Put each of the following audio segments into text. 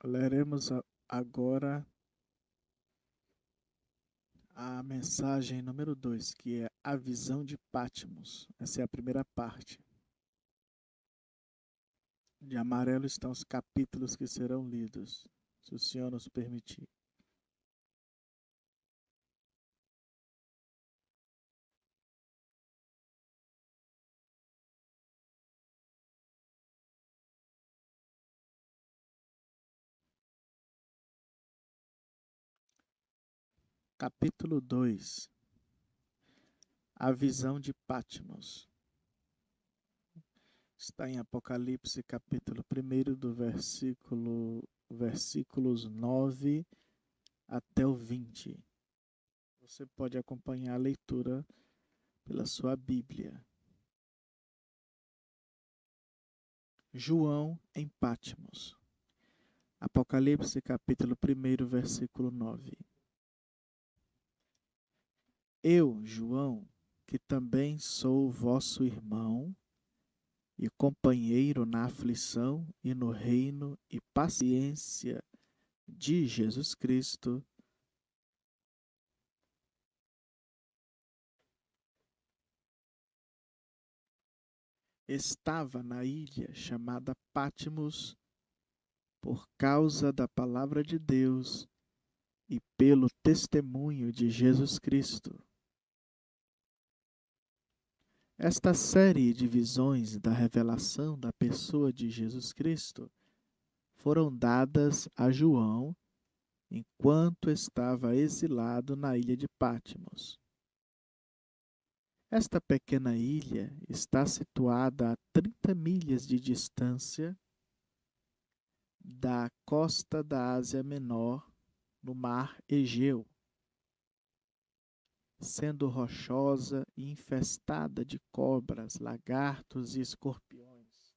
Leremos agora a mensagem número 2, que é a visão de Patmos. Essa é a primeira parte. De amarelo estão os capítulos que serão lidos, se o Senhor nos permitir. Capítulo 2. A visão de Patmos. Está em Apocalipse, capítulo 1, versículos 9 até o 20. Você pode acompanhar a leitura pela sua Bíblia. João em Patmos. Apocalipse, capítulo 1, versículo 9. Eu, João, que também sou vosso irmão e companheiro na aflição e no reino e paciência de Jesus Cristo, estava na ilha chamada Patmos por causa da palavra de Deus e pelo testemunho de Jesus Cristo. Esta série de visões da revelação da pessoa de Jesus Cristo foram dadas a João enquanto estava exilado na ilha de Patmos. Esta pequena ilha está situada a 30 milhas de distância da costa da Ásia Menor, no mar Egeu, sendo rochosa e infestada de cobras, lagartos e escorpiões.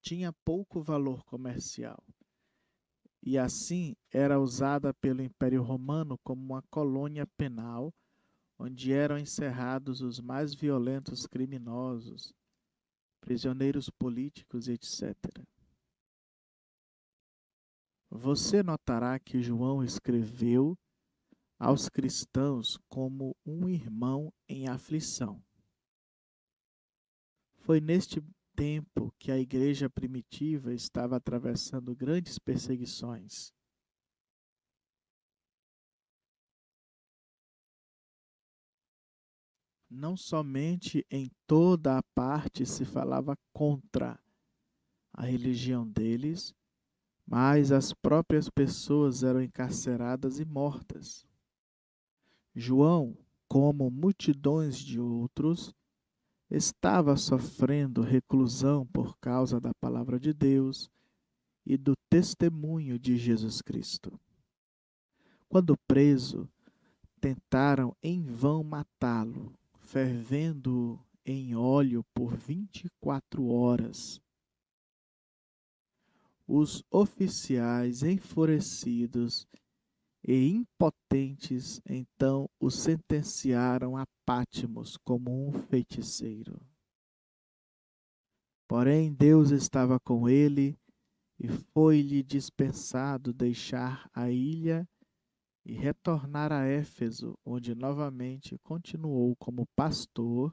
Tinha pouco valor comercial e assim era usada pelo Império Romano como uma colônia penal onde eram encerrados os mais violentos criminosos, prisioneiros políticos, etc. Você notará que João escreveu aos cristãos como um irmão em aflição. Foi neste tempo que a igreja primitiva estava atravessando grandes perseguições. Não somente em toda a parte se falava contra a religião deles, mas as próprias pessoas eram encarceradas e mortas. João, como multidões de outros, estava sofrendo reclusão por causa da palavra de Deus e do testemunho de Jesus Cristo. Quando preso, tentaram em vão matá-lo, fervendo-o em óleo por 24 horas. Os oficiais, enfurecidos e impotentes, então o sentenciaram a Patmos como um feiticeiro. Porém, Deus estava com ele e foi-lhe dispensado deixar a ilha e retornar a Éfeso, onde novamente continuou como pastor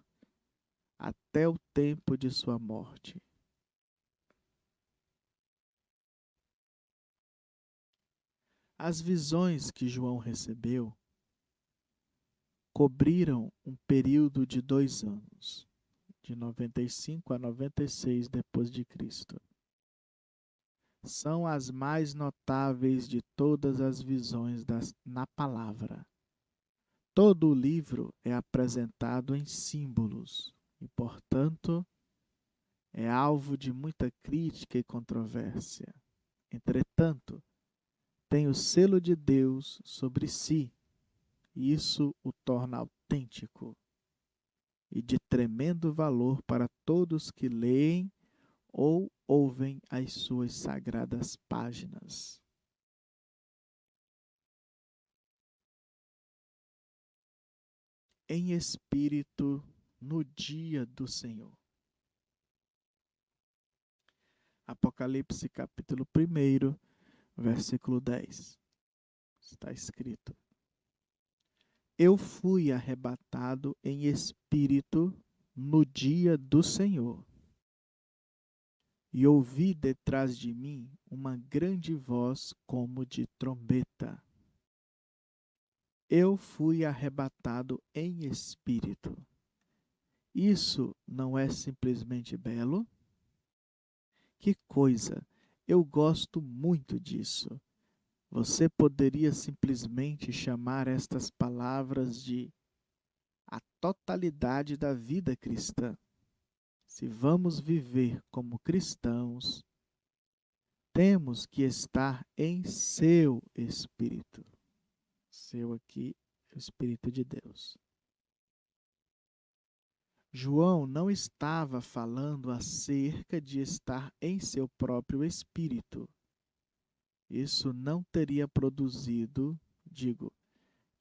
até o tempo de sua morte. As visões que João recebeu cobriram um período de 2 anos, de 95 a 96 depois de Cristo. São as mais notáveis de todas as visões na palavra. Todo o livro é apresentado em símbolos e, portanto, é alvo de muita crítica e controvérsia. Entretanto, tem o selo de Deus sobre si, e isso o torna autêntico e de tremendo valor para todos que leem ou ouvem as suas sagradas páginas. Em espírito no dia do Senhor. Apocalipse capítulo 1, versículo 10. Está escrito: Eu fui arrebatado em espírito no dia do Senhor, e ouvi detrás de mim uma grande voz como de trombeta. Eu fui arrebatado em espírito. Isso não é simplesmente belo? Que coisa! Eu gosto muito disso. Você poderia simplesmente chamar estas palavras de a totalidade da vida cristã. Se vamos viver como cristãos, temos que estar em seu espírito. Seu aqui, o Espírito de Deus. João não estava falando acerca de estar em seu próprio espírito. Isso não teria produzido,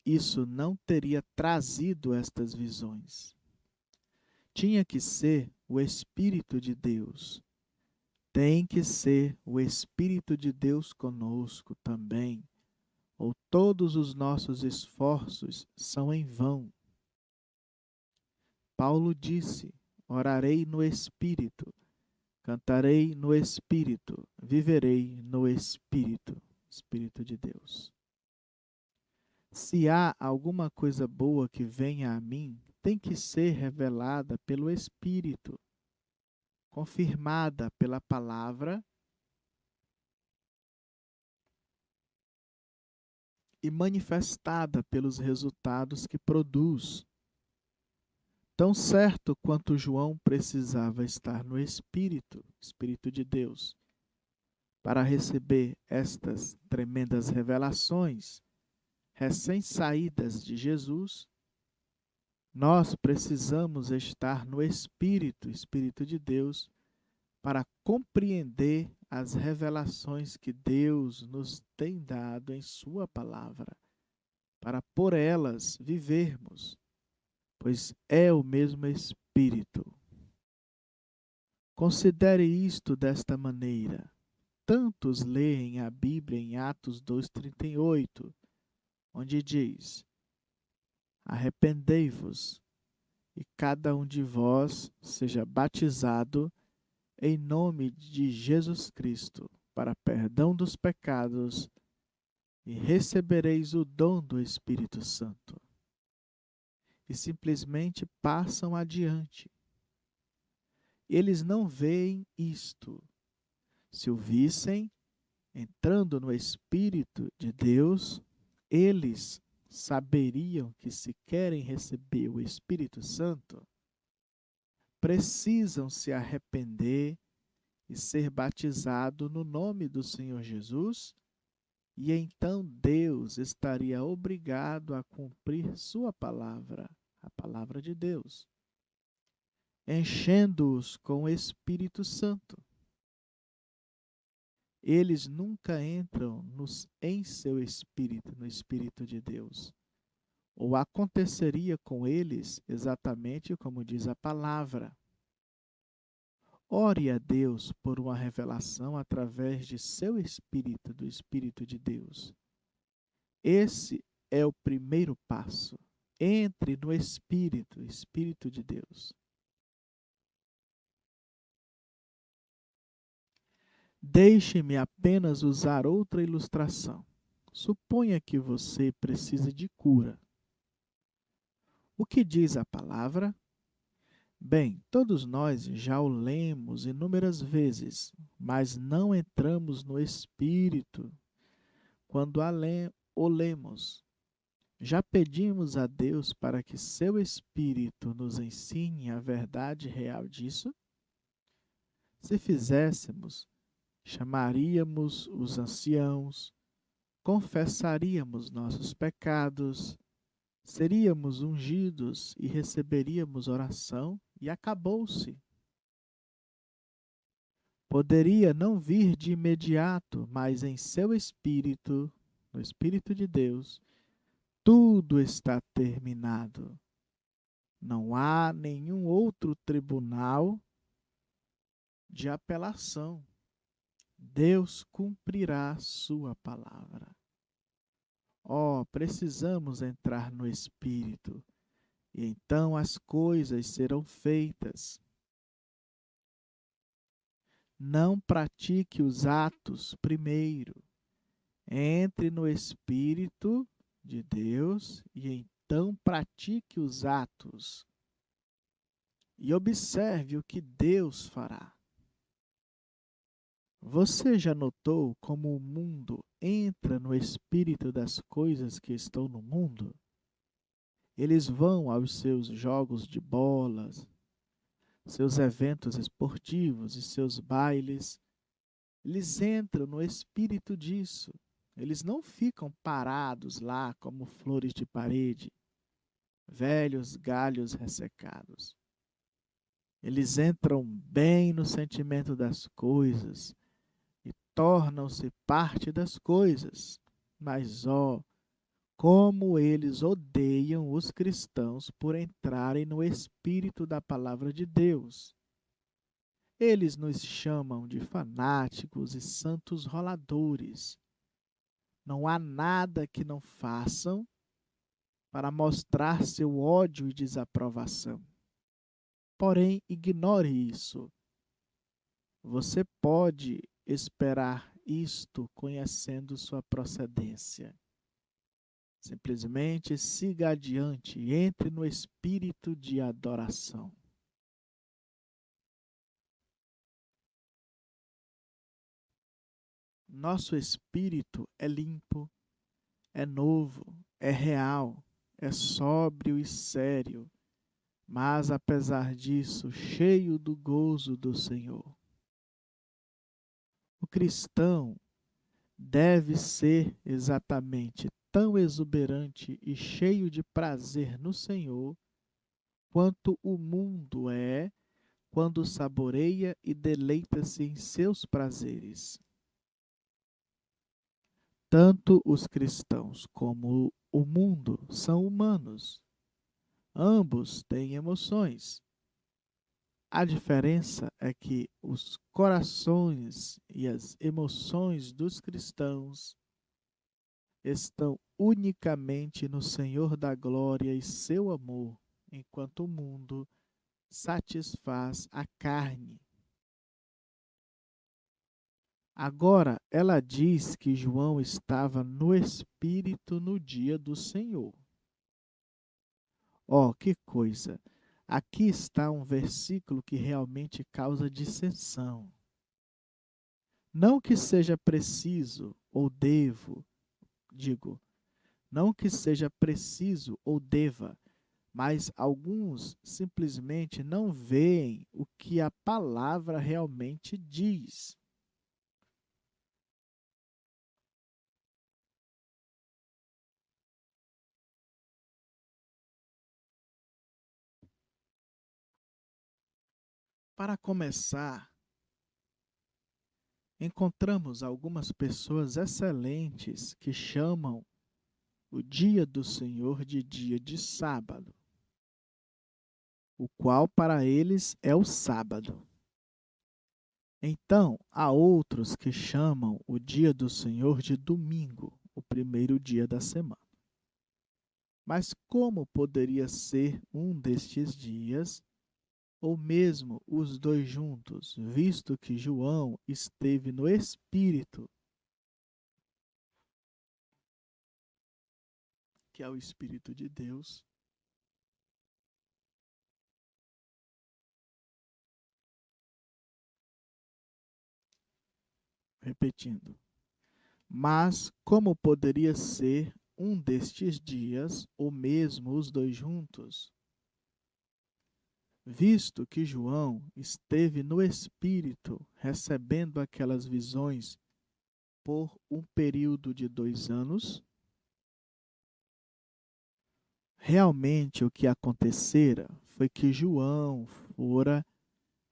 isso não teria trazido estas visões. Tinha que ser o Espírito de Deus. Tem que ser o Espírito de Deus conosco também, ou todos os nossos esforços são em vão. Paulo disse: orarei no Espírito, cantarei no Espírito, viverei no Espírito, Espírito de Deus. Se há alguma coisa boa que venha a mim, tem que ser revelada pelo Espírito, confirmada pela palavra e manifestada pelos resultados que produz. Tão certo quanto João precisava estar no Espírito, Espírito de Deus, para receber estas tremendas revelações, recém-saídas de Jesus, nós precisamos estar no Espírito, Espírito de Deus, para compreender as revelações que Deus nos tem dado em Sua palavra, para por elas vivermos, pois é o mesmo Espírito. Considere isto desta maneira. Tantos leem a Bíblia em Atos 2,38, onde diz: arrependei-vos e cada um de vós seja batizado em nome de Jesus Cristo para perdão dos pecados e recebereis o dom do Espírito Santo. E simplesmente passam adiante. Eles não veem isto. Se o vissem, entrando no Espírito de Deus, eles saberiam que se querem receber o Espírito Santo, precisam se arrepender e ser batizado no nome do Senhor Jesus, e então Deus estaria obrigado a cumprir sua palavra, a palavra de Deus, enchendo-os com o Espírito Santo. Eles nunca entram em seu espírito, no Espírito de Deus. Ou aconteceria com eles exatamente como diz a palavra. Ore a Deus por uma revelação através de seu Espírito, do Espírito de Deus. Esse é o primeiro passo. Entre no Espírito, Espírito de Deus. Deixe-me apenas usar outra ilustração. Suponha que você precisa de cura. O que diz a palavra? Bem, todos nós já o lemos inúmeras vezes, mas não entramos no Espírito quando o lemos. Já pedimos a Deus para que seu Espírito nos ensine a verdade real disso? Se fizéssemos, chamaríamos os anciãos, confessaríamos nossos pecados, seríamos ungidos e receberíamos oração e acabou-se. Poderia não vir de imediato, mas em seu Espírito, no Espírito de Deus, tudo está terminado. Não há nenhum outro tribunal de apelação. Deus cumprirá sua palavra. Precisamos entrar no Espírito, e então as coisas serão feitas. Não pratique os atos primeiro. Entre no Espírito de Deus e então pratique os atos. E observe o que Deus fará. Você já notou como o mundo entra no espírito das coisas que estão no mundo? Eles vão aos seus jogos de bolas, seus eventos esportivos e seus bailes. Eles entram no espírito disso. Eles não ficam parados lá como flores de parede, velhos galhos ressecados. Eles entram bem no sentimento das coisas e tornam-se parte das coisas. Mas, como eles odeiam os cristãos por entrarem no espírito da palavra de Deus. Eles nos chamam de fanáticos e santos roladores. Não há nada que não façam para mostrar seu ódio e desaprovação. Porém, ignore isso. Você pode esperar isto conhecendo sua procedência. Simplesmente siga adiante e entre no espírito de adoração. Nosso espírito é limpo, é novo, é real, é sóbrio e sério, mas apesar disso, cheio do gozo do Senhor. O cristão deve ser exatamente tão exuberante e cheio de prazer no Senhor quanto o mundo é quando saboreia e deleita-se em seus prazeres. Tanto os cristãos como o mundo são humanos. Ambos têm emoções. A diferença é que os corações e as emoções dos cristãos estão unicamente no Senhor da glória e seu amor, enquanto o mundo satisfaz a carne. Agora, ela diz que João estava no Espírito no dia do Senhor. Que coisa! Aqui está um versículo que realmente causa dissensão. Não que seja preciso ou não que seja preciso ou deva, mas alguns simplesmente não veem o que a palavra realmente diz. Para começar, encontramos algumas pessoas excelentes que chamam o dia do Senhor de dia de sábado, o qual para eles é o sábado. Então, há outros que chamam o dia do Senhor de domingo, o primeiro dia da semana. Mas como poderia ser um destes dias, ou mesmo os dois juntos, visto que João esteve no Espírito, que é o Espírito de Deus? Repetindo. Mas como poderia ser um destes dias, ou mesmo os dois juntos? Visto que João esteve no Espírito recebendo aquelas visões por um período de 2 anos, realmente o que acontecera foi que João fora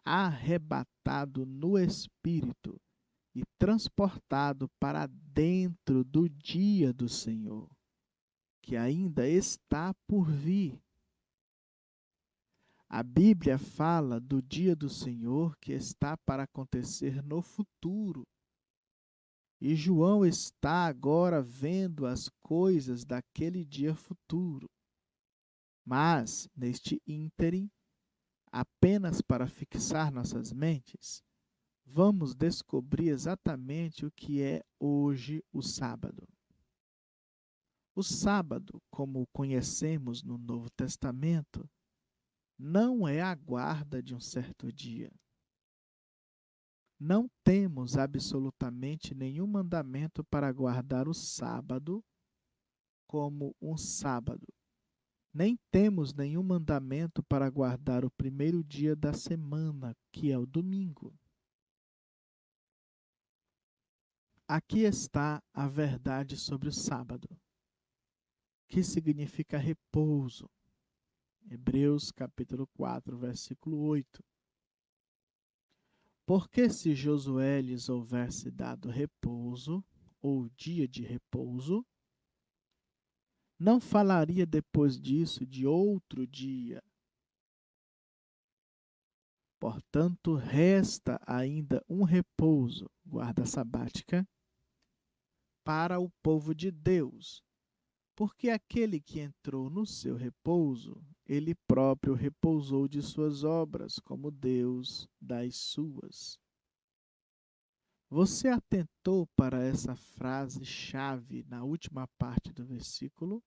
arrebatado no Espírito e transportado para dentro do dia do Senhor, que ainda está por vir. A Bíblia fala do dia do Senhor que está para acontecer no futuro. E João está agora vendo as coisas daquele dia futuro. Mas, neste ínterim, apenas para fixar nossas mentes, vamos descobrir exatamente o que é hoje o sábado. O sábado, como o conhecemos no Novo Testamento, não é a guarda de um certo dia. Não temos absolutamente nenhum mandamento para guardar o sábado como um sábado. Nem temos nenhum mandamento para guardar o primeiro dia da semana, que é o domingo. Aqui está a verdade sobre o sábado, que significa repouso. Hebreus capítulo 4, versículo 8. Porque se Josué lhes houvesse dado repouso, ou dia de repouso, não falaria depois disso de outro dia. Portanto, resta ainda um repouso, guarda sabática, para o povo de Deus, porque aquele que entrou no seu repouso, ele próprio repousou de suas obras, como Deus das suas. Você atentou para essa frase-chave na última parte do versículo?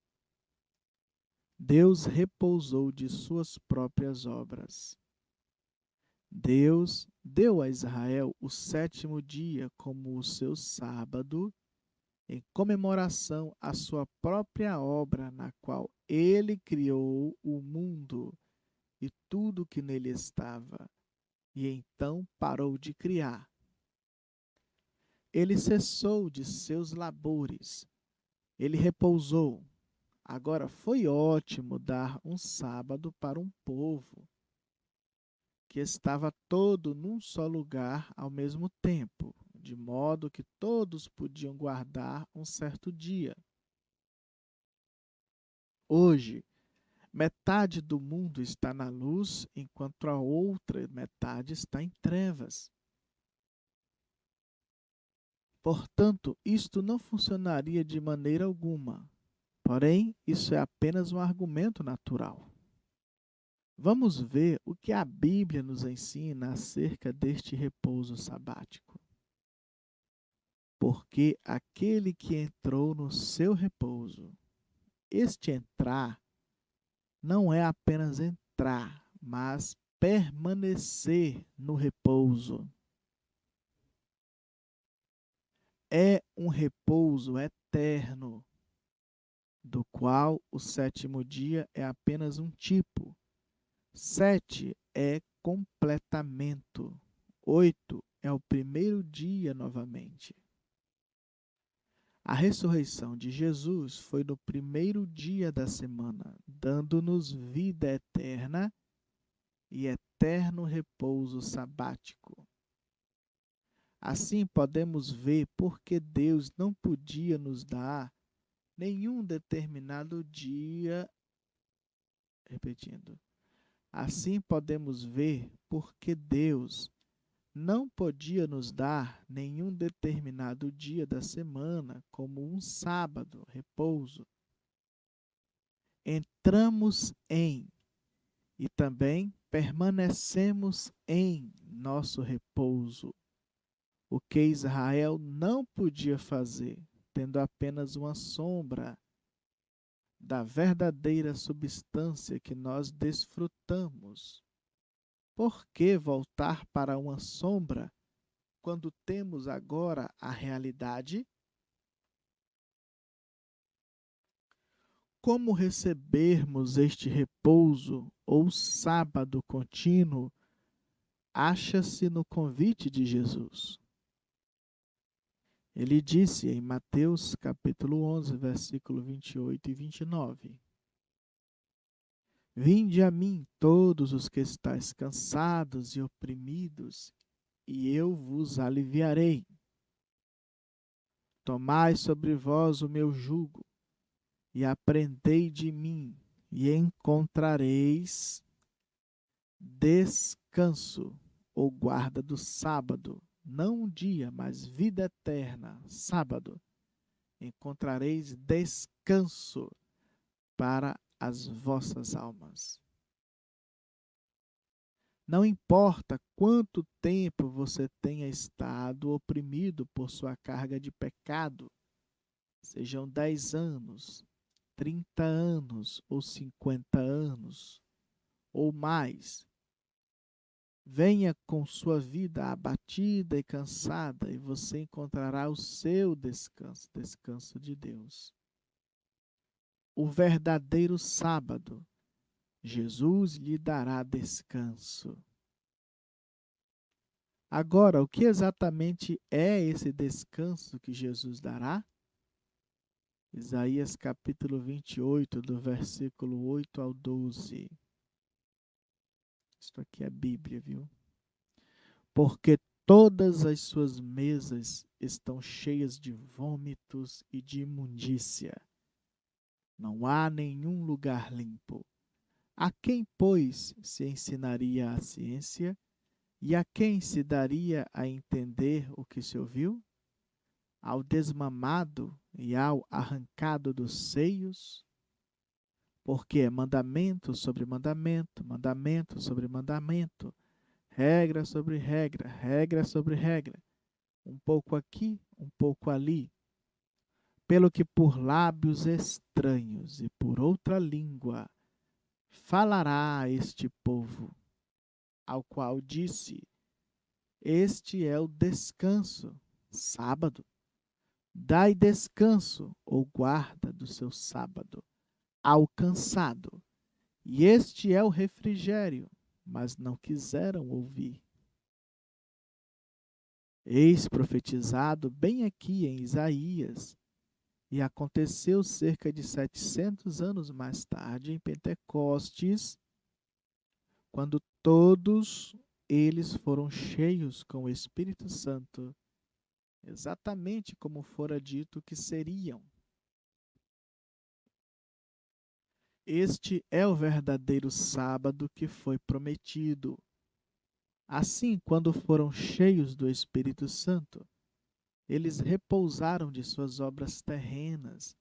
Deus repousou de suas próprias obras. Deus deu a Israel o sétimo dia como o seu sábado, em comemoração à sua própria obra, na qual ele criou o mundo e tudo que nele estava, e então parou de criar. Ele cessou de seus labores, ele repousou. Agora foi ótimo dar um sábado para um povo que estava todo num só lugar ao mesmo tempo, de modo que todos podiam guardar um certo dia. Hoje, metade do mundo está na luz, enquanto a outra metade está em trevas. Portanto, isto não funcionaria de maneira alguma. Porém, isso é apenas um argumento natural. Vamos ver o que a Bíblia nos ensina acerca deste repouso sabático. Porque aquele que entrou no seu repouso, este entrar não é apenas entrar, mas permanecer no repouso. É um repouso eterno, do qual o sétimo dia é apenas um tipo. 7 é completamento. 8 é o primeiro dia novamente. A ressurreição de Jesus foi no primeiro dia da semana, dando-nos vida eterna e eterno repouso sabático. Assim podemos ver por que Deus não podia nos dar nenhum determinado dia. Repetindo. Assim podemos ver por que Deus não podia nos dar nenhum determinado dia da semana como um sábado, repouso. Entramos em e também permanecemos em nosso repouso, o que Israel não podia fazer, tendo apenas uma sombra da verdadeira substância que nós desfrutamos. Por que voltar para uma sombra quando temos agora a realidade? Como recebermos este repouso ou sábado contínuo acha-se no convite de Jesus. Ele disse em Mateus capítulo 11, versículo 28 e 29. Vinde a mim todos os que estáis cansados e oprimidos, e eu vos aliviarei. Tomai sobre vós o meu jugo, e aprendei de mim, e encontrareis descanso, ou guarda do sábado, não um dia, mas vida eterna, sábado, encontrareis descanso para as vossas almas. Não importa quanto tempo você tenha estado oprimido por sua carga de pecado, sejam 10 anos, 30 anos ou 50 anos ou mais, venha com sua vida abatida e cansada e você encontrará o seu descanso, descanso de Deus. O verdadeiro sábado, Jesus lhe dará descanso. Agora, o que exatamente é esse descanso que Jesus dará? Isaías capítulo 28, do versículo 8 ao 12. Isso aqui é Bíblia, viu? Porque todas as suas mesas estão cheias de vômitos e de imundícia. Não há nenhum lugar limpo. A quem, pois, se ensinaria a ciência? E a quem se daria a entender o que se ouviu? Ao desmamado e ao arrancado dos seios? Porque é mandamento sobre mandamento, mandamento sobre mandamento, regra sobre regra, regra sobre regra, um pouco aqui, um pouco ali, pelo que por lábios estranhos e por outra língua falará este povo, ao qual disse: este é o descanso, sábado. Dai descanso ou guarda do seu sábado ao cansado. E este é o refrigério, mas não quiseram ouvir. Eis profetizado bem aqui em Isaías, e aconteceu cerca de 700 anos mais tarde, em Pentecostes, quando todos eles foram cheios com o Espírito Santo, exatamente como fora dito que seriam. Este é o verdadeiro sábado que foi prometido. Assim, quando foram cheios do Espírito Santo, eles repousaram de suas obras terrenas,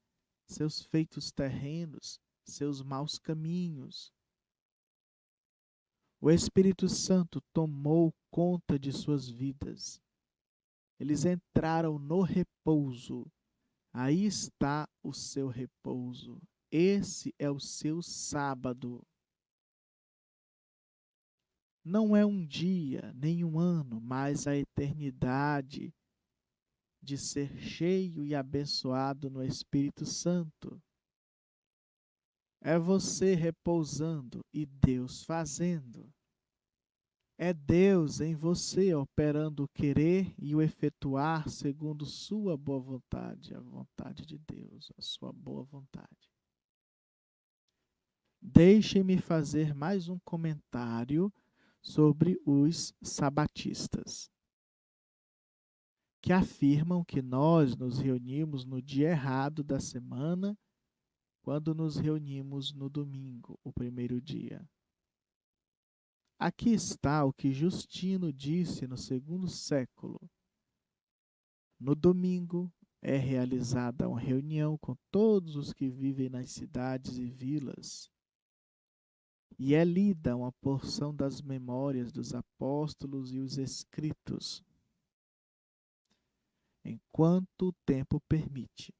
seus feitos terrenos, seus maus caminhos. O Espírito Santo tomou conta de suas vidas. Eles entraram no repouso. Aí está o seu repouso. Esse é o seu sábado. Não é um dia, nem um ano, mas a eternidade de ser cheio e abençoado no Espírito Santo. É você repousando e Deus fazendo. É Deus em você operando o querer e o efetuar segundo sua boa vontade, a vontade de Deus, a sua boa vontade. Deixe-me fazer mais um comentário sobre os sabatistas, que afirmam que nós nos reunimos no dia errado da semana, quando nos reunimos no domingo, o primeiro dia. Aqui está o que Justino disse no segundo século. No domingo é realizada uma reunião com todos os que vivem nas cidades e vilas, e é lida uma porção das memórias dos apóstolos e os escritos, enquanto o tempo permite.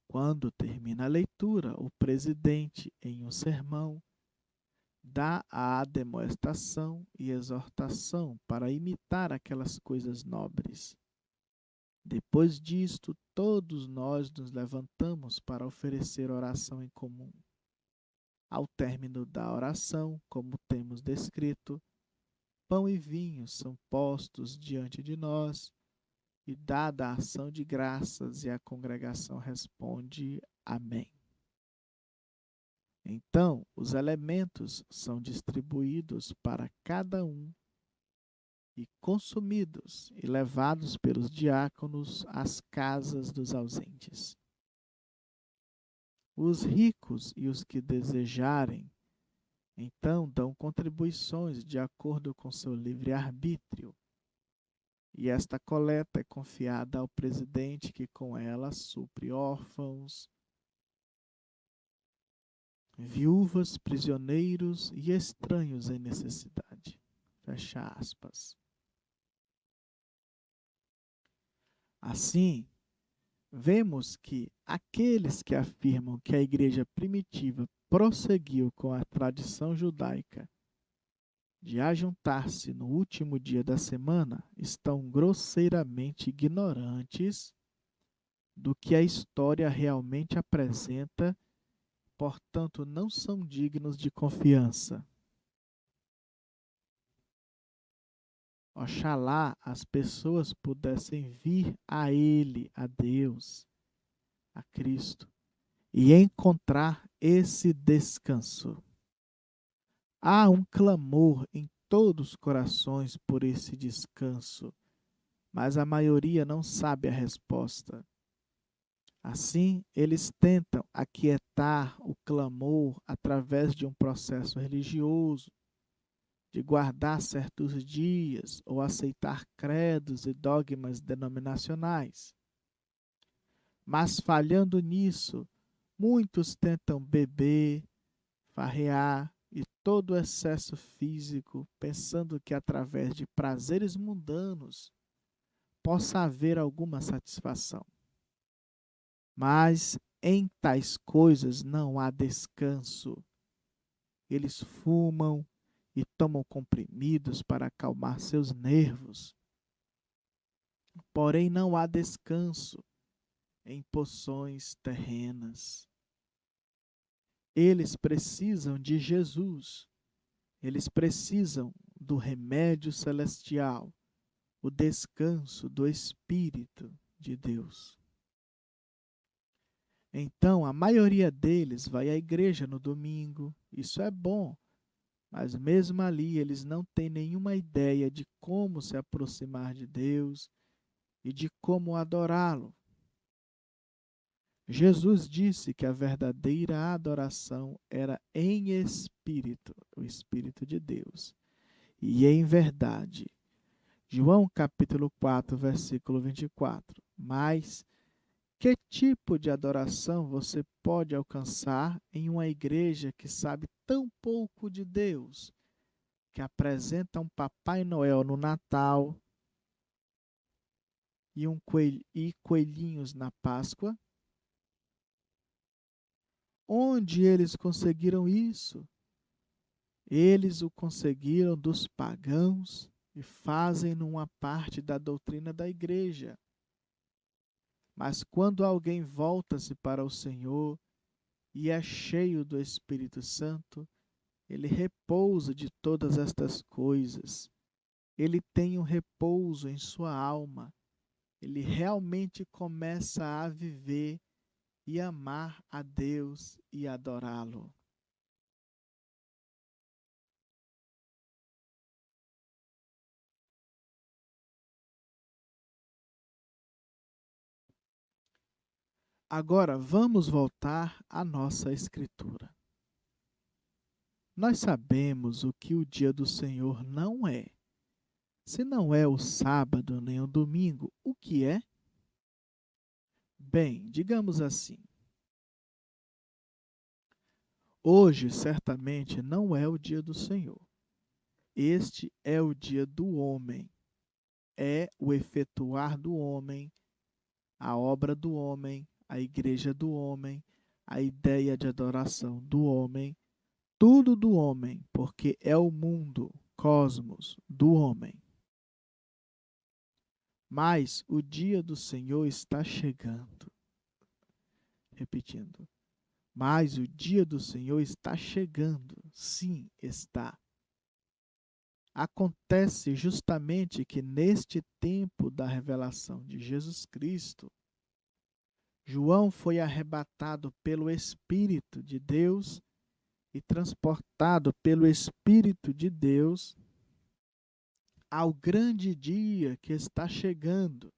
Quando termina a leitura, o presidente, em um sermão, dá a admoestação e exortação para imitar aquelas coisas nobres. Depois disto, todos nós nos levantamos para oferecer oração em comum. Ao término da oração, como temos descrito, pão e vinho são postos diante de nós, e dada a ação de graças, e a congregação responde amém. Então, os elementos são distribuídos para cada um e consumidos e levados pelos diáconos às casas dos ausentes. Os ricos e os que desejarem, então, dão contribuições de acordo com seu livre-arbítrio. e esta coleta é confiada ao presidente, que com ela supre órfãos, viúvas, prisioneiros e estranhos em necessidade. Fecha aspas. Assim, vemos que aqueles que afirmam que a igreja primitiva prosseguiu com a tradição judaica de ajuntar-se no último dia da semana estão grosseiramente ignorantes do que a história realmente apresenta, portanto, não são dignos de confiança. Oxalá as pessoas pudessem vir a Ele, a Deus, a Cristo, e encontrar esse descanso. Há um clamor em todos os corações por esse descanso, mas a maioria não sabe a resposta. Assim, eles tentam aquietar o clamor através de um processo religioso, de guardar certos dias ou aceitar credos e dogmas denominacionais. Mas falhando nisso, muitos tentam beber, farrear e todo o excesso físico, pensando que através de prazeres mundanos possa haver alguma satisfação. Mas em tais coisas não há descanso. Eles fumam e tomam comprimidos para acalmar seus nervos. Porém, não há descanso em poções terrenas. Eles precisam de Jesus. Eles precisam do remédio celestial, o descanso do Espírito de Deus. Então, a maioria deles vai à igreja no domingo, isso é bom, mas mesmo ali eles não têm nenhuma ideia de como se aproximar de Deus e de como adorá-lo. Jesus disse que a verdadeira adoração era em espírito, o Espírito de Deus, e em verdade. João capítulo 4, versículo 24. Mas que tipo de adoração você pode alcançar em uma igreja que sabe tão pouco de Deus, que apresenta um Papai Noel no Natal e coelhinhos na Páscoa? Onde eles conseguiram isso? Eles o conseguiram dos pagãos e fazem numa parte da doutrina da igreja. Mas quando alguém volta-se para o Senhor e é cheio do Espírito Santo, ele repousa de todas estas coisas. Ele tem um repouso em sua alma. Ele realmente começa a viver e amar a Deus e adorá-lo. Agora vamos voltar à nossa Escritura. Nós sabemos o que o dia do Senhor não é. Se não é o sábado nem o domingo, o que é? Bem, digamos assim, hoje certamente não é o dia do Senhor. Este é o dia do homem. É o efetuar do homem, a obra do homem, a igreja do homem, a ideia de adoração do homem, tudo do homem, porque é o mundo, cosmos do homem. Mas o dia do Senhor está chegando. Repetindo. Mas o dia do Senhor está chegando. Sim, está. Acontece justamente que neste tempo da revelação de Jesus Cristo, João foi arrebatado pelo Espírito de Deus e transportado pelo Espírito de Deus ao grande dia que está chegando.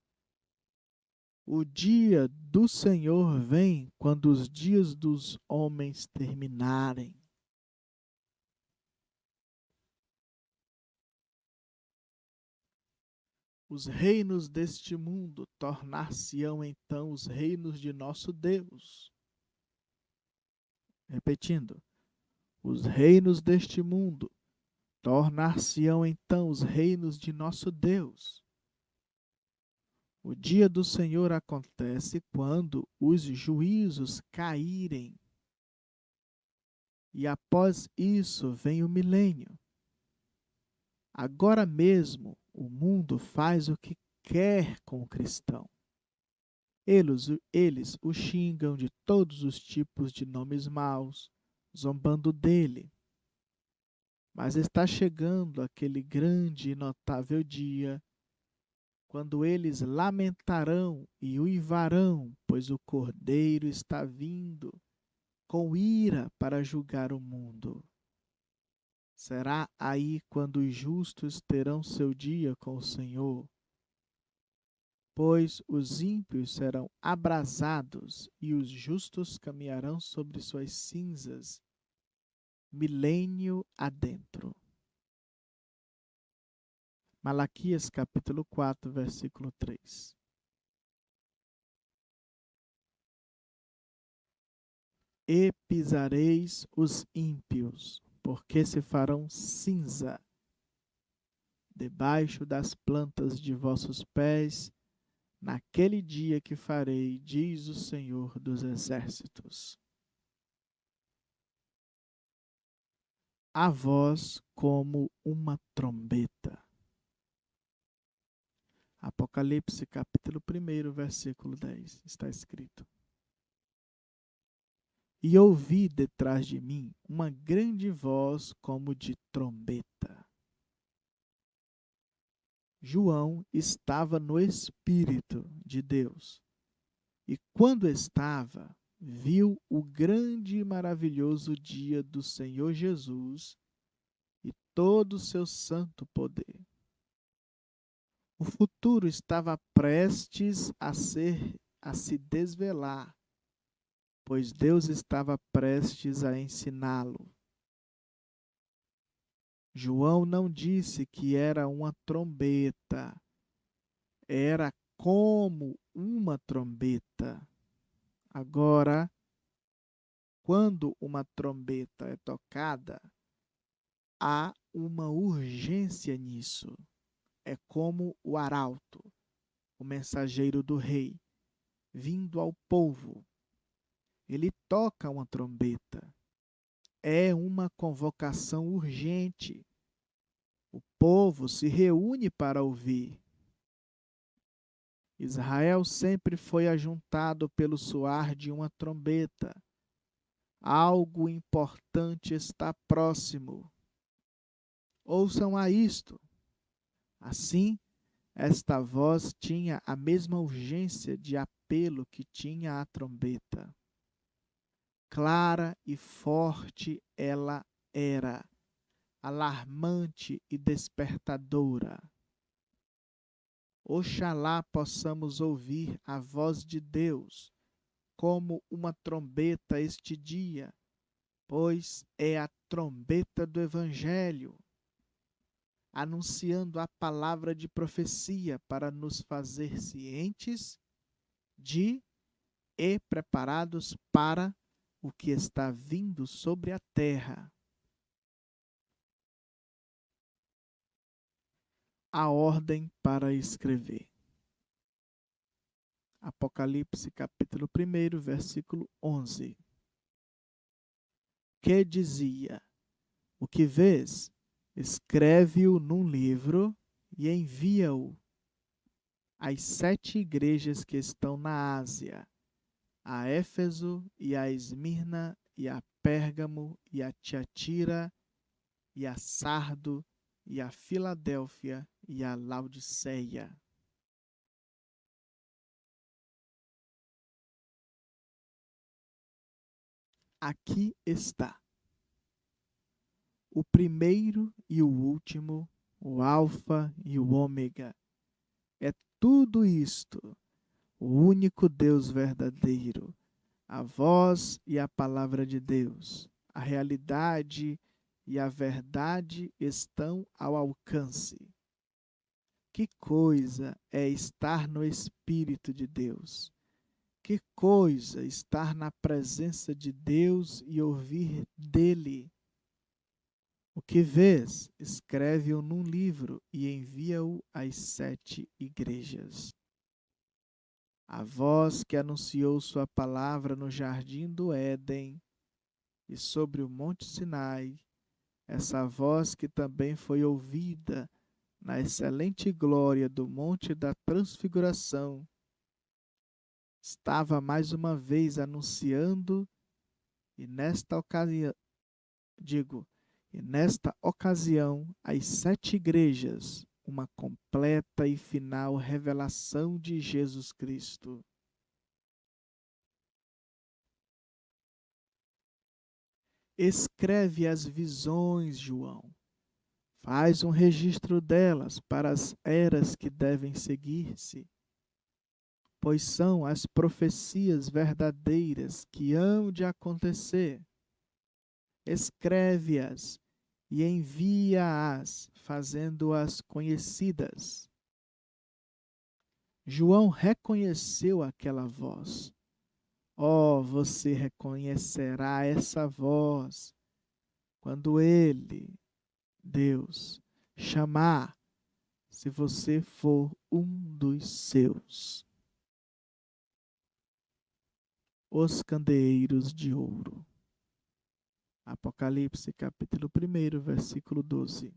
O dia do Senhor vem quando os dias dos homens terminarem. Os reinos deste mundo tornar-se-ão então os reinos de nosso Deus. Repetindo, os reinos deste mundo tornar-se-ão então os reinos de nosso Deus. O dia do Senhor acontece quando os juízos caírem. E após isso vem o milênio. Agora mesmo o mundo faz o que quer com o cristão. Eles o xingam de todos os tipos de nomes maus, zombando dele. Mas está chegando aquele grande e notável dia, quando eles lamentarão e uivarão, pois o Cordeiro está vindo com ira para julgar o mundo. Será aí quando os justos terão seu dia com o Senhor, pois os ímpios serão abrasados e os justos caminharão sobre suas cinzas, milênio adentro. Malaquias capítulo 4, versículo 3. E pisareis os ímpios, porque se farão cinza debaixo das plantas de vossos pés, naquele dia que farei, diz o Senhor dos Exércitos. A voz como uma trombeta. Apocalipse capítulo 1, versículo 10, está escrito: E ouvi detrás de mim uma grande voz como de trombeta. João estava no Espírito de Deus, e quando estava, viu o grande e maravilhoso dia do Senhor Jesus e todo o seu santo poder. O futuro estava prestes a se desvelar, pois Deus estava prestes a ensiná-lo. João não disse que era uma trombeta, era como uma trombeta. Agora, quando uma trombeta é tocada, há uma urgência nisso. É como o arauto, o mensageiro do rei, vindo ao povo. Ele toca uma trombeta. É uma convocação urgente. O povo se reúne para ouvir. Israel sempre foi ajuntado pelo soar de uma trombeta. Algo importante está próximo. Ouçam a isto. Assim, esta voz tinha a mesma urgência de apelo que tinha a trombeta. Clara e forte ela era, alarmante e despertadora. Oxalá possamos ouvir a voz de Deus como uma trombeta este dia, pois é a trombeta do Evangelho, anunciando a palavra de profecia para nos fazer cientes de e preparados para o que está vindo sobre a terra. A ordem para escrever. Apocalipse capítulo 1, versículo 11. Que dizia: O que vês, escreve-o num livro e envia-o às 7 igrejas que estão na Ásia, a Éfeso e a Esmirna e a Pérgamo e a Tiatira e a Sardo e a Filadélfia e a Laodiceia. Aqui está o primeiro e o último, o Alfa e o Ômega. É tudo isto, o único Deus verdadeiro, a voz e a palavra de Deus, a realidade e a verdade estão ao alcance. Que coisa é estar no Espírito de Deus! Que coisa estar na presença de Deus e ouvir dele! O que vês, escreve-o num livro e envia-o às 7 igrejas. A voz que anunciou sua palavra no jardim do Éden e sobre o monte Sinai, essa voz que também foi ouvida na excelente glória do monte da transfiguração, estava mais uma vez anunciando, e nesta ocasião, às 7 igrejas, uma completa e final revelação de Jesus Cristo. Escreve as visões, João. Faz um registro delas para as eras que devem seguir-se, pois são as profecias verdadeiras que hão de acontecer. Escreve-as e envia-as, fazendo-as conhecidas. João reconheceu aquela voz. Oh, você reconhecerá essa voz quando ele, Deus, chamar, se você for um dos seus. Os candeeiros de ouro. Apocalipse, capítulo 1, versículo 12.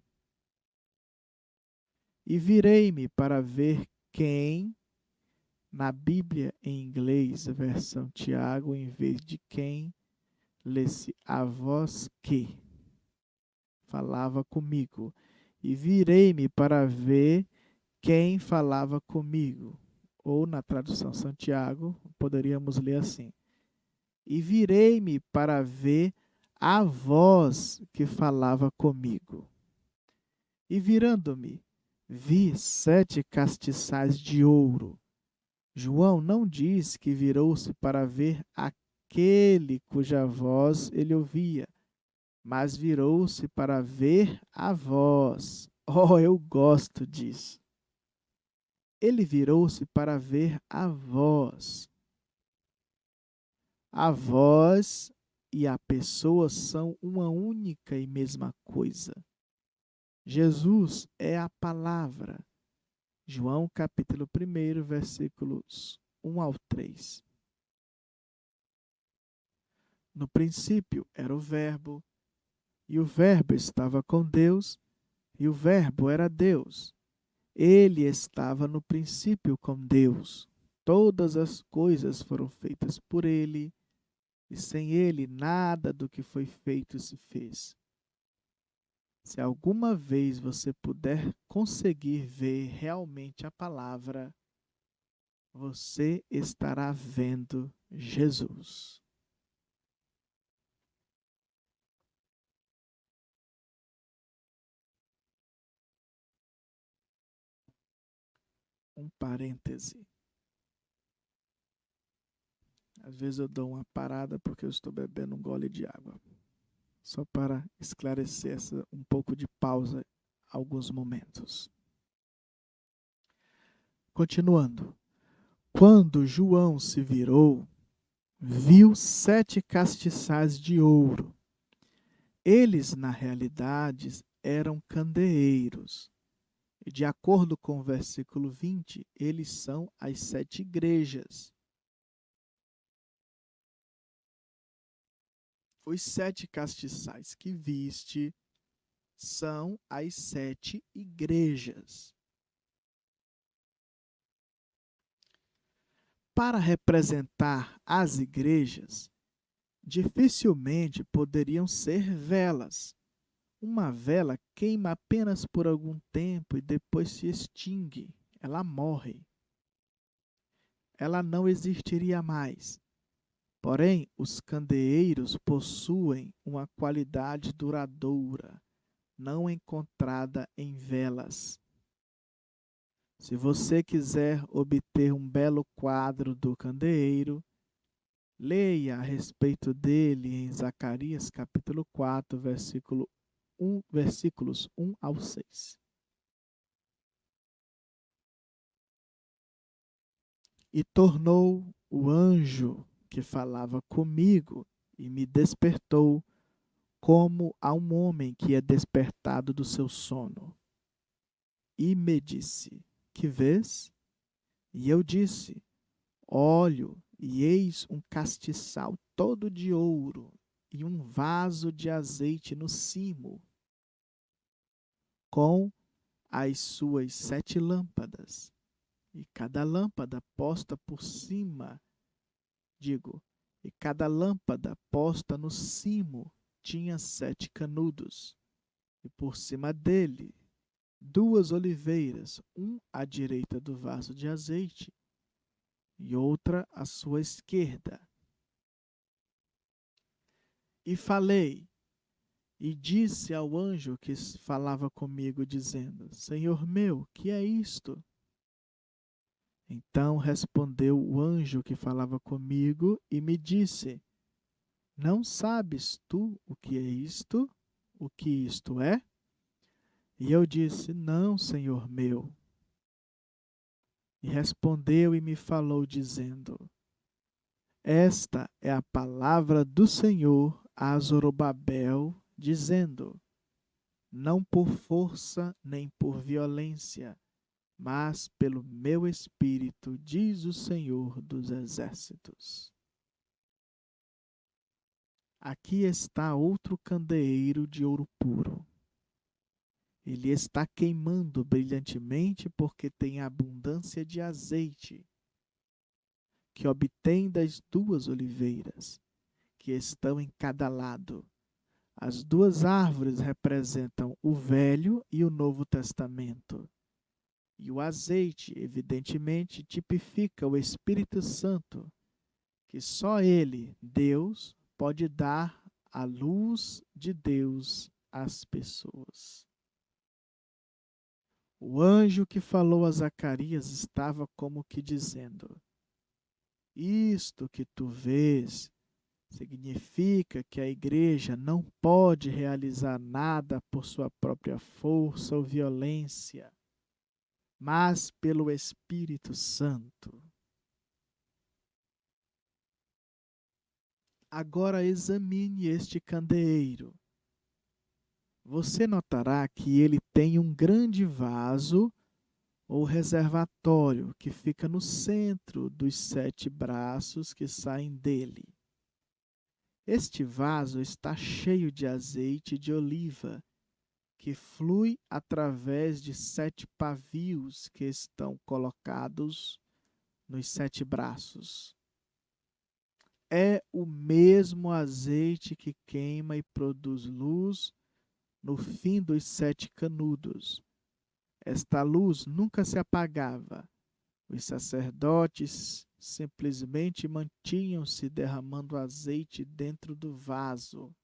E virei-me para ver quem, na Bíblia em inglês, versão Tiago, em vez de quem, lê-se a voz que falava comigo. E virei-me para ver quem falava comigo. Ou, na tradução Santiago, poderíamos ler assim: e virei-me para ver a voz que falava comigo. E virando-me, vi 7 castiçais de ouro. João não diz que virou-se para ver aquele cuja voz ele ouvia, mas virou-se para ver a voz. Oh, eu gosto disso. Ele virou-se para ver a voz. A voz e a pessoa são uma única e mesma coisa. Jesus é a palavra. João capítulo 1, versículos 1 ao 3. No princípio era o Verbo, e o Verbo estava com Deus, e o Verbo era Deus. Ele estava no princípio com Deus. Todas as coisas foram feitas por ele, e sem ele nada do que foi feito se fez. Se alguma vez você puder conseguir ver realmente a palavra, você estará vendo Jesus. Um parêntese. Às vezes eu dou uma parada porque eu estou bebendo um gole de água. Só para esclarecer um pouco de pausa, alguns momentos. Continuando. Quando João se virou, viu 7 castiçais de ouro. Eles, na realidade, eram candeeiros. E de acordo com o versículo 20, eles são as 7 igrejas. Os 7 castiçais que viste são as 7 igrejas. Para representar as igrejas, dificilmente poderiam ser velas. Uma vela queima apenas por algum tempo e depois se extingue. Ela morre. Ela não existiria mais. Porém, os candeeiros possuem uma qualidade duradoura, não encontrada em velas. Se você quiser obter um belo quadro do candeeiro, leia a respeito dele em Zacarias capítulo 4, versículos 1 ao 6. E tornou o anjo que falava comigo e me despertou como a um homem que é despertado do seu sono. E me disse: que vês? E eu disse: olho, e eis um castiçal todo de ouro e um vaso de azeite no cimo, com as suas 7 lâmpadas, e cada lâmpada posta por cima, e cada lâmpada posta no cimo tinha 7 canudos, e por cima dele 2 oliveiras, à direita do vaso de azeite e outra à sua esquerda. E falei, e disse ao anjo que falava comigo, dizendo: Senhor meu, que é isto? Então respondeu o anjo que falava comigo e me disse: não sabes tu o que é isto? O que isto é? E eu disse: não, Senhor meu. E respondeu e me falou, dizendo: esta é a palavra do Senhor a Zorobabel, dizendo: não por força nem por violência, mas pelo meu espírito, diz o Senhor dos exércitos. Aqui está outro candeeiro de ouro puro. Ele está queimando brilhantemente porque tem abundância de azeite, que obtém das 2 oliveiras, que estão em cada lado. As 2 árvores representam o Velho e o Novo Testamento. E o azeite, evidentemente, tipifica o Espírito Santo, que só Ele, Deus, pode dar a luz de Deus às pessoas. O anjo que falou a Zacarias estava como que dizendo: isto que tu vês significa que a igreja não pode realizar nada por sua própria força ou violência, mas pelo Espírito Santo. Agora examine este candeeiro. Você notará que ele tem um grande vaso ou reservatório que fica no centro dos 7 braços que saem dele. Este vaso está cheio de azeite de oliva, que flui através de 7 pavios que estão colocados nos 7 braços. É o mesmo azeite que queima e produz luz no fim dos 7 canudos. Esta luz nunca se apagava. Os sacerdotes simplesmente mantinham-se derramando azeite dentro do vaso.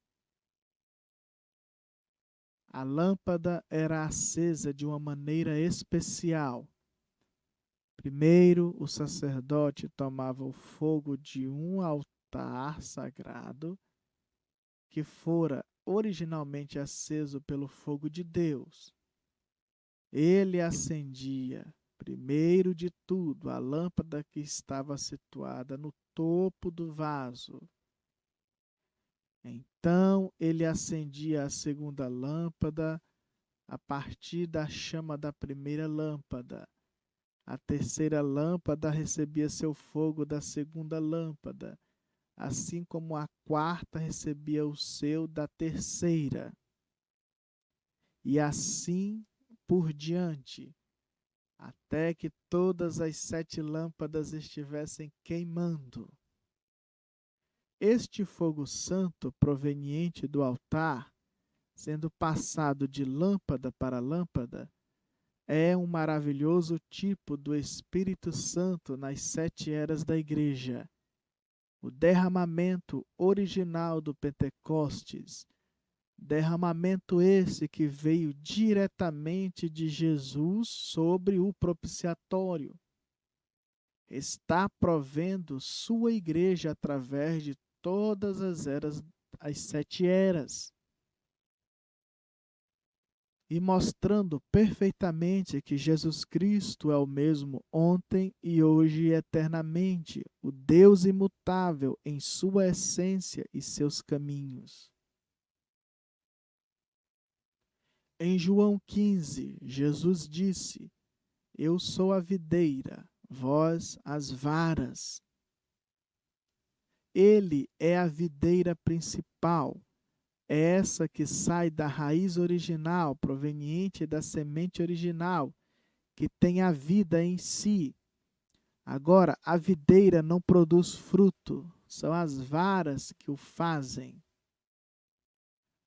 A lâmpada era acesa de uma maneira especial. Primeiro, o sacerdote tomava o fogo de um altar sagrado, que fora originalmente aceso pelo fogo de Deus. Ele acendia, primeiro de tudo, a lâmpada que estava situada no topo do vaso. Então ele acendia a segunda lâmpada a partir da chama da primeira lâmpada. A terceira lâmpada recebia seu fogo da segunda lâmpada, assim como a quarta recebia o seu da terceira. E assim por diante, até que todas as 7 lâmpadas estivessem queimando. Este fogo santo proveniente do altar, sendo passado de lâmpada para lâmpada, é um maravilhoso tipo do Espírito Santo nas 7 eras da Igreja. O derramamento original do Pentecostes, derramamento esse que veio diretamente de Jesus sobre o propiciatório, está provendo sua igreja através de todas as eras, as 7 eras. e mostrando perfeitamente que Jesus Cristo é o mesmo ontem e hoje e eternamente, o Deus imutável em sua essência e seus caminhos. Em João 15, Jesus disse: Eu sou a videira, vós as varas. Ele é a videira principal, é essa que sai da raiz original, proveniente da semente original, que tem a vida em si. Agora, a videira não produz fruto, são as varas que o fazem.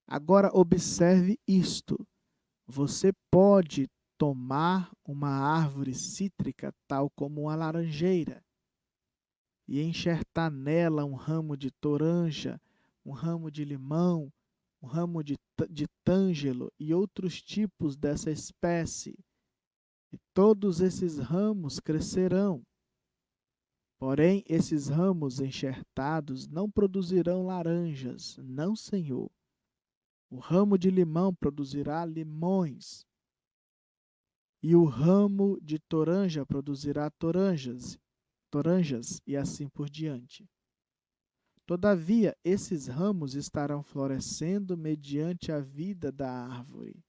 Agora, observe isto: você pode tomar uma árvore cítrica, tal como uma laranjeira, e enxertar nela um ramo de toranja, um ramo de limão, um ramo de tângelo e outros tipos dessa espécie. E todos esses ramos crescerão. Porém, esses ramos enxertados não produzirão laranjas, não, Senhor. O ramo de limão produzirá limões, e o ramo de toranja produzirá toranjas, e assim por diante. Todavia, esses ramos estarão florescendo mediante a vida da árvore.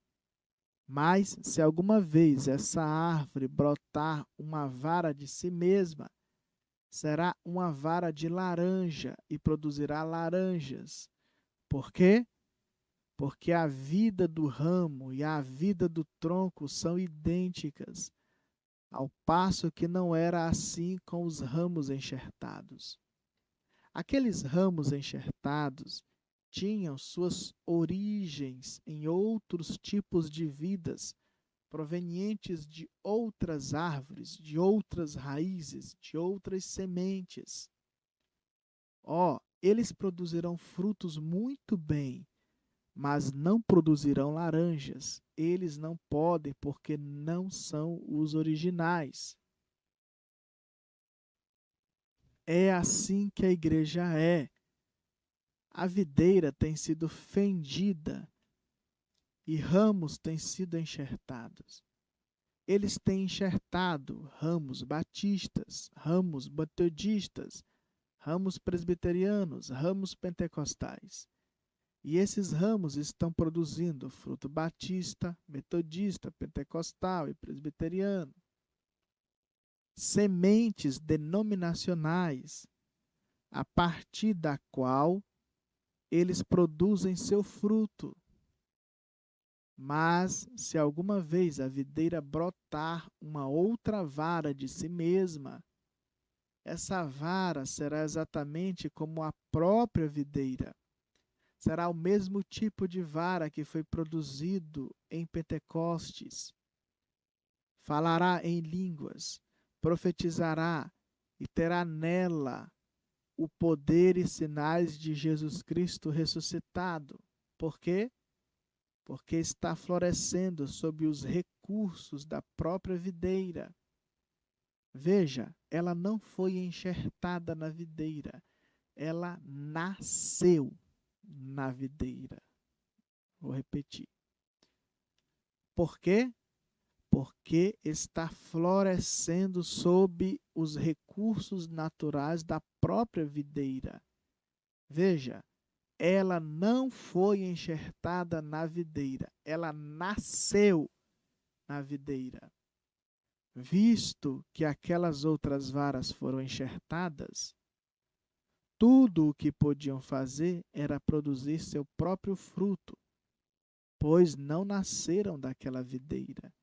Mas, se alguma vez essa árvore brotar uma vara de si mesma, será uma vara de laranja e produzirá laranjas. Por quê? Porque a vida do ramo e a vida do tronco são idênticas, ao passo que não era assim com os ramos enxertados. Aqueles ramos enxertados tinham suas origens em outros tipos de vidas, provenientes de outras árvores, de outras raízes, de outras sementes. Eles produzirão frutos muito bem, mas não produzirão laranjas. Eles não podem, porque não são os originais. É assim que a igreja é. A videira tem sido fendida e ramos têm sido enxertados. Eles têm enxertado ramos batistas, ramos metodistas, ramos presbiterianos, ramos pentecostais. E esses ramos estão produzindo fruto batista, metodista, pentecostal e presbiteriano. Sementes denominacionais, a partir da qual eles produzem seu fruto. Mas, se alguma vez a videira brotar uma outra vara de si mesma, essa vara será exatamente como a própria videira. Será o mesmo tipo de vara que foi produzido em Pentecostes. Falará em línguas, profetizará e terá nela o poder e sinais de Jesus Cristo ressuscitado. Por quê? Porque está florescendo sob os recursos da própria videira. Veja, ela não foi enxertada na videira, ela nasceu na videira. Vou repetir. Por quê? Porque está florescendo sob os recursos naturais da própria videira. Veja, ela não foi enxertada na videira, ela nasceu na videira. Visto que aquelas outras varas foram enxertadas, tudo o que podiam fazer era produzir seu próprio fruto, pois não nasceram daquela videira.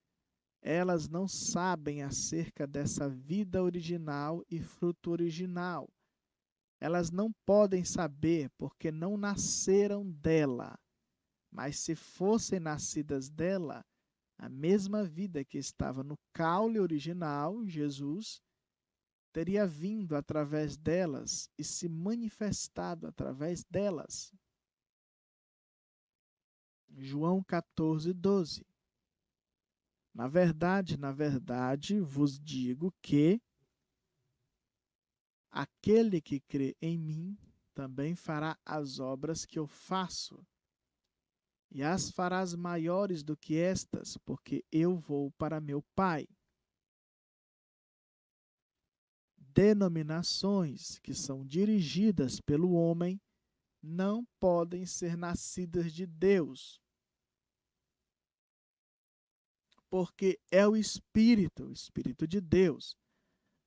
Elas não sabem acerca dessa vida original e fruto original. Elas não podem saber porque não nasceram dela. Mas se fossem nascidas dela, a mesma vida que estava no caule original, Jesus, teria vindo através delas e se manifestado através delas. João 14, 12. Na verdade, vos digo que aquele que crê em mim também fará as obras que eu faço, e as farás maiores do que estas, porque eu vou para meu Pai. Denominações que são dirigidas pelo homem não podem ser nascidas de Deus, porque é o Espírito de Deus,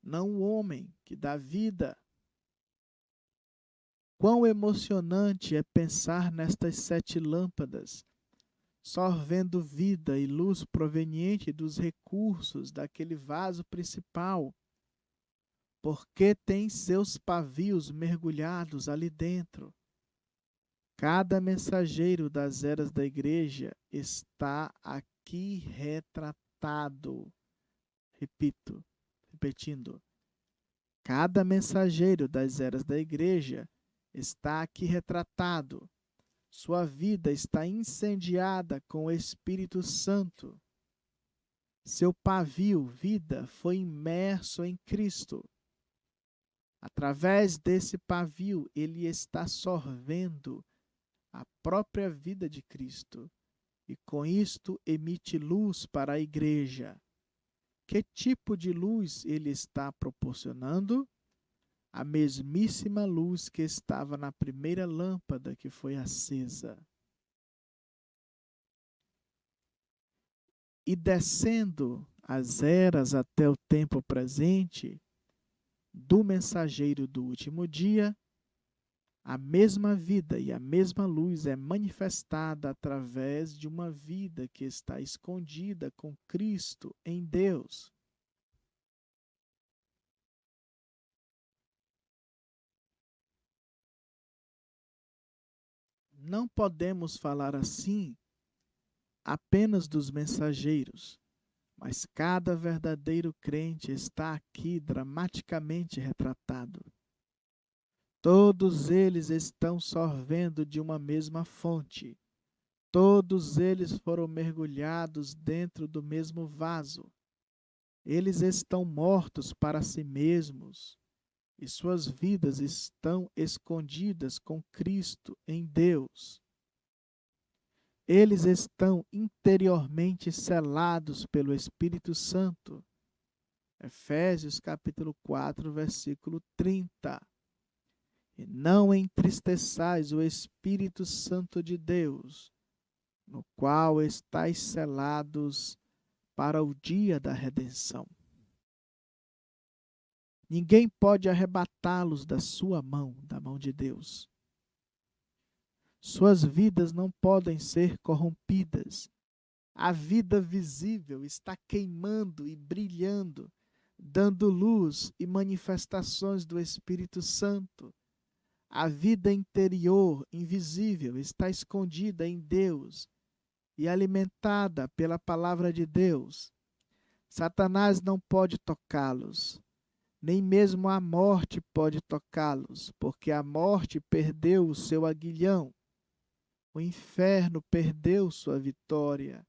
não o homem, que dá vida. Quão emocionante é pensar nestas 7 lâmpadas, sorvendo vida e luz proveniente dos recursos daquele vaso principal, porque tem seus pavios mergulhados ali dentro. Cada mensageiro das eras da igreja está aqui retratado. Repetindo. Cada mensageiro das eras da igreja está aqui retratado. Sua vida está incendiada com o Espírito Santo. Seu pavio, vida, foi imerso em Cristo. Através desse pavio, ele está sorvendo a própria vida de Cristo e com isto emite luz para a igreja. Que tipo de luz ele está proporcionando? A mesmíssima luz que estava na primeira lâmpada que foi acesa. E descendo as eras até o tempo presente, do mensageiro do último dia, a mesma vida e a mesma luz é manifestada através de uma vida que está escondida com Cristo em Deus. Não podemos falar assim apenas dos mensageiros, mas cada verdadeiro crente está aqui dramaticamente retratado. Todos eles estão sorvendo de uma mesma fonte. Todos eles foram mergulhados dentro do mesmo vaso. Eles estão mortos para si mesmos e suas vidas estão escondidas com Cristo em Deus. Eles estão interiormente selados pelo Espírito Santo. Efésios capítulo 4, versículo 30. E não entristeçais o Espírito Santo de Deus, no qual estáis selados para o dia da redenção. Ninguém pode arrebatá-los da sua mão, da mão de Deus. Suas vidas não podem ser corrompidas. A vida visível está queimando e brilhando, dando luz e manifestações do Espírito Santo. A vida interior, invisível, está escondida em Deus e alimentada pela palavra de Deus. Satanás não pode tocá-los, nem mesmo a morte pode tocá-los, porque a morte perdeu o seu aguilhão. O inferno perdeu sua vitória.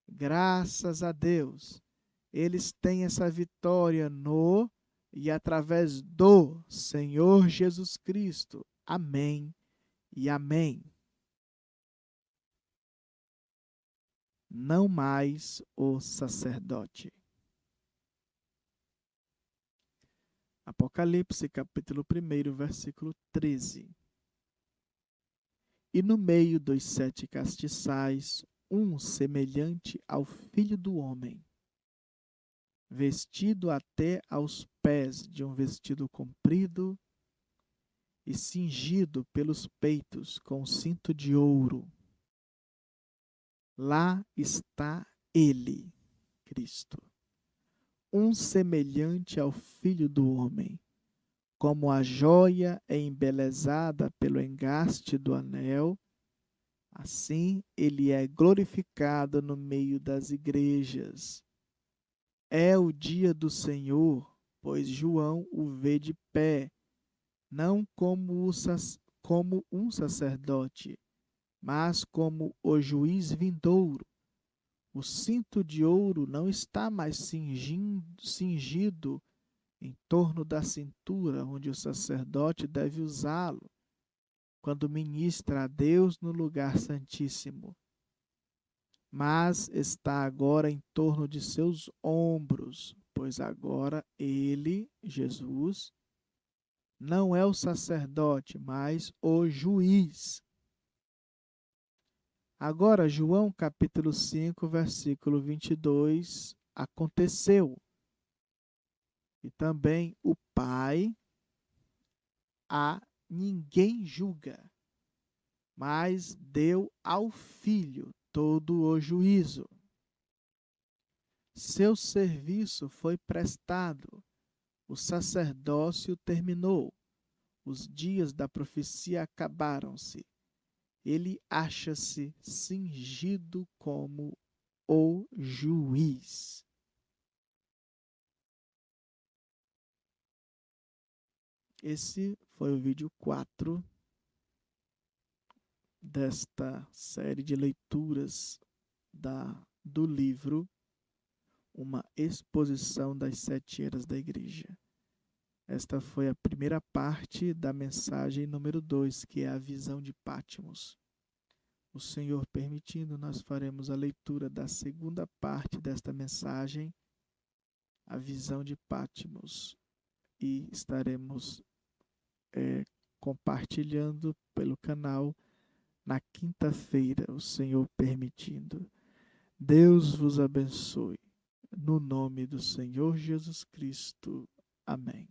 Graças a Deus, eles têm essa vitória no e através do Senhor Jesus Cristo. Amém e amém. Não mais o sacerdote. Apocalipse, capítulo 1, versículo 13. E no meio dos 7 castiçais, um semelhante ao Filho do Homem, vestido até aos pés de um vestido comprido e cingido pelos peitos com cinto de ouro. Lá está ele, Cristo, um semelhante ao Filho do Homem, como a joia é embelezada pelo engaste do anel, assim ele é glorificado no meio das igrejas. É o dia do Senhor, pois João o vê de pé, não como um sacerdote, mas como o juiz vindouro. O cinto de ouro não está mais cingido em torno da cintura, onde o sacerdote deve usá-lo, quando ministra a Deus no lugar santíssimo. mas está agora em torno de seus ombros, pois agora ele, Jesus, não é o sacerdote, mas o juiz. Agora, João capítulo 5, versículo 22, aconteceu. E também o Pai a ninguém julga, mas deu ao Filho todo o juízo. Seu serviço foi prestado, o sacerdócio terminou, os dias da profecia acabaram-se. Ele acha-se cingido como o juiz. Esse foi o vídeo 4 desta série de leituras do livro Uma Exposição das 7 Eras da Igreja. Esta foi a primeira parte da mensagem número 2, que é a visão de Patmos. O Senhor permitindo, nós faremos a leitura da segunda parte desta mensagem, a visão de Patmos, e estaremos compartilhando pelo canal na quinta-feira, o Senhor permitindo. Deus vos abençoe. No nome do Senhor Jesus Cristo. Amém.